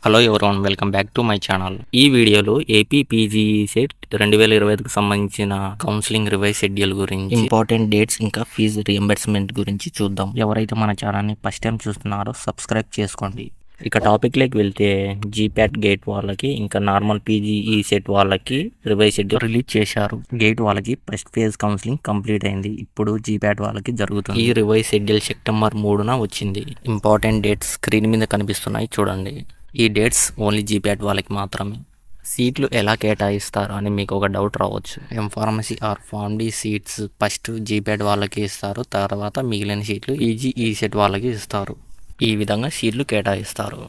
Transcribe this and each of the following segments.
Hello everyone welcome back to my channel. ఈ వీడియోలో AP PGE set 2025కి సంబంధించిన counselling revise schedule గురించి, important dates ఇంకా ఫీజు రియంబర్స్మెంట్ గురించి చూద్దాం. ఎవరైతే మన ఛానల్ని ఫస్ట్ టైం చూస్తున్నారో సబ్స్క్రైబ్ చేసుకోండి. ఇక టాపిక్లోకి వెళ్తే జీప్యాట్ గేట్ వాళ్ళకి ఇంకా నార్మల్ పీజీఈ సెట్ వాళ్ళకి రివైజ్ షెడ్యూల్ రిలీజ్ చేశారు. గేట్ వాళ్ళకి ఫస్ట్ ఫేజ్ కౌన్సిలింగ్ కంప్లీట్ అయింది. ఇప్పుడు జీప్యాట్ వాళ్ళకి జరుగుతుంది. ఈ రివైజ్ షెడ్యూల్ సెప్టెంబర్ 3న వచ్చింది. ఇంపార్టెంట్ డేట్స్ స్క్రీన్ మీద కనిపిస్తున్నాయి చూడండి. ఈ డేట్స్ ఓన్లీ జీప్యాట్ వాళ్ళకి మాత్రమే. సీట్లు ఎలా కేటాయిస్తారు అని మీకు ఒక డౌట్ రావచ్చు. M pharmacy or Pharm D seats first GPAT వాళ్ళకి ఇస్తారు, తర్వాత మిగిలిన సీట్లు ఈజీ సెట్ వాళ్ళకి ఇస్తారు. ఈ విధంగా సీట్లు కేటాయిస్తారు.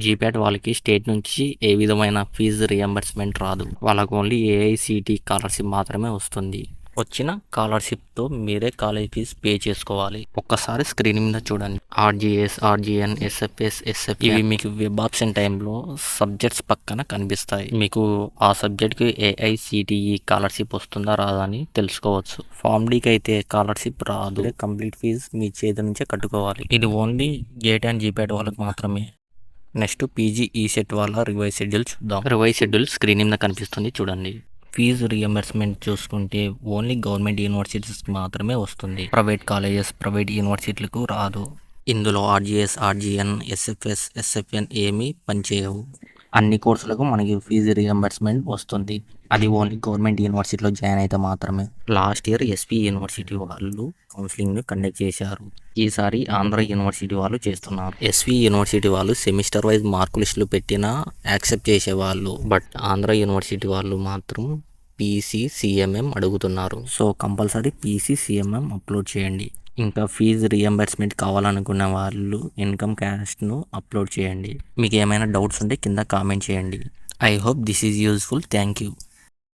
జీప్యాట్ వాళ్ళకి స్టేట్ నుంచి ఏ విధమైన ఫీజు రియంబర్స్మెంట్ రాదు. వాళ్ళకు ఓన్లీ ఏఐసిటి స్కాలర్షిప్ మాత్రమే వస్తుంది. వచ్చిన స్కాలర్షిప్తో మీరే కాలేజ్ ఫీజు పే చేసుకోవాలి. ఒక్కసారి స్క్రీన్ మీద చూడండి. ఆర్జీఎస్, ఆర్జీఎన్, ఎస్ఎఫ్ఎస్, ఎస్ఎఫ్ ఇవి మీకు వెబ్ ఆప్షన్ టైంలో సబ్జెక్ట్స్ పక్కన కనిపిస్తాయి. మీకు ఆ సబ్జెక్ట్కి ఏఐసిటిఈ స్కాలర్షిప్ వస్తుందా రాదా అని తెలుసుకోవచ్చు. ఫార్మ్ డీకి అయితే స్కాలర్షిప్ రాదు. కంప్లీట్ ఫీజు మీ చేతి నుంచే కట్టుకోవాలి. ఇది ఓన్లీ గేట్ అండ్ జీప్యాట్ వాళ్ళకి మాత్రమే. నెక్స్ట్ పీజీఈ సెట్ వాళ్ళ రివైజ్ షెడ్యూల్ చూద్దాం. రివైజ్ షెడ్యూల్ స్క్రీన్ మీద కనిపిస్తుంది చూడండి. ఫీజు రియంబర్స్మెంట్ చూసుకుంటే ఓన్లీ గవర్నమెంట్ యూనివర్సిటీస్కి మాత్రమే వస్తుంది. ప్రైవేట్ కాలేజెస్, ప్రైవేట్ యూనివర్సిటీలకు రాదు. ఇందులో ఆర్జీఎస్, ఆర్జీఎన్, ఎస్ఎఫ్ఎస్, ఎస్ఎఫ్ఎన్ ఏమీ పనిచేయవు. అన్ని కోర్సులకు మనకి ఫీజు రియంబర్స్మెంట్ వస్తుంది. అది ఓన్లీ గవర్నమెంట్ యూనివర్సిటీలో జాయిన్ అయితే మాత్రమే. లాస్ట్ ఇయర్ ఎస్పీ యూనివర్సిటీ వాళ్ళు కౌన్సిలింగ్ను కండక్ట్ చేశారు. ఈసారి ఆంధ్ర యూనివర్సిటీ వాళ్ళు చేస్తున్నారు. ఎస్వి యూనివర్సిటీ వాళ్ళు సెమిస్టర్ వైజ్ మార్క్ లిస్టులు పెట్టినా యాక్సెప్ట్ చేసేవాళ్ళు. బట్ ఆంధ్ర యూనివర్సిటీ వాళ్ళు మాత్రం పీసీసీఎంఎం అడుగుతున్నారు. సో కంపల్సరీ పీసీసీఎంఎం అప్లోడ్ చేయండి. ఇంకా ఫీజు రియంబర్స్మెంట్ కావాలనుకున్న వాళ్ళు ఇన్కమ్ క్యాస్ట్ను అప్లోడ్ చేయండి. మీకు ఏమైనా డౌట్స్ ఉంటే కింద కామెంట్ చేయండి. I hope this is useful. Thank you.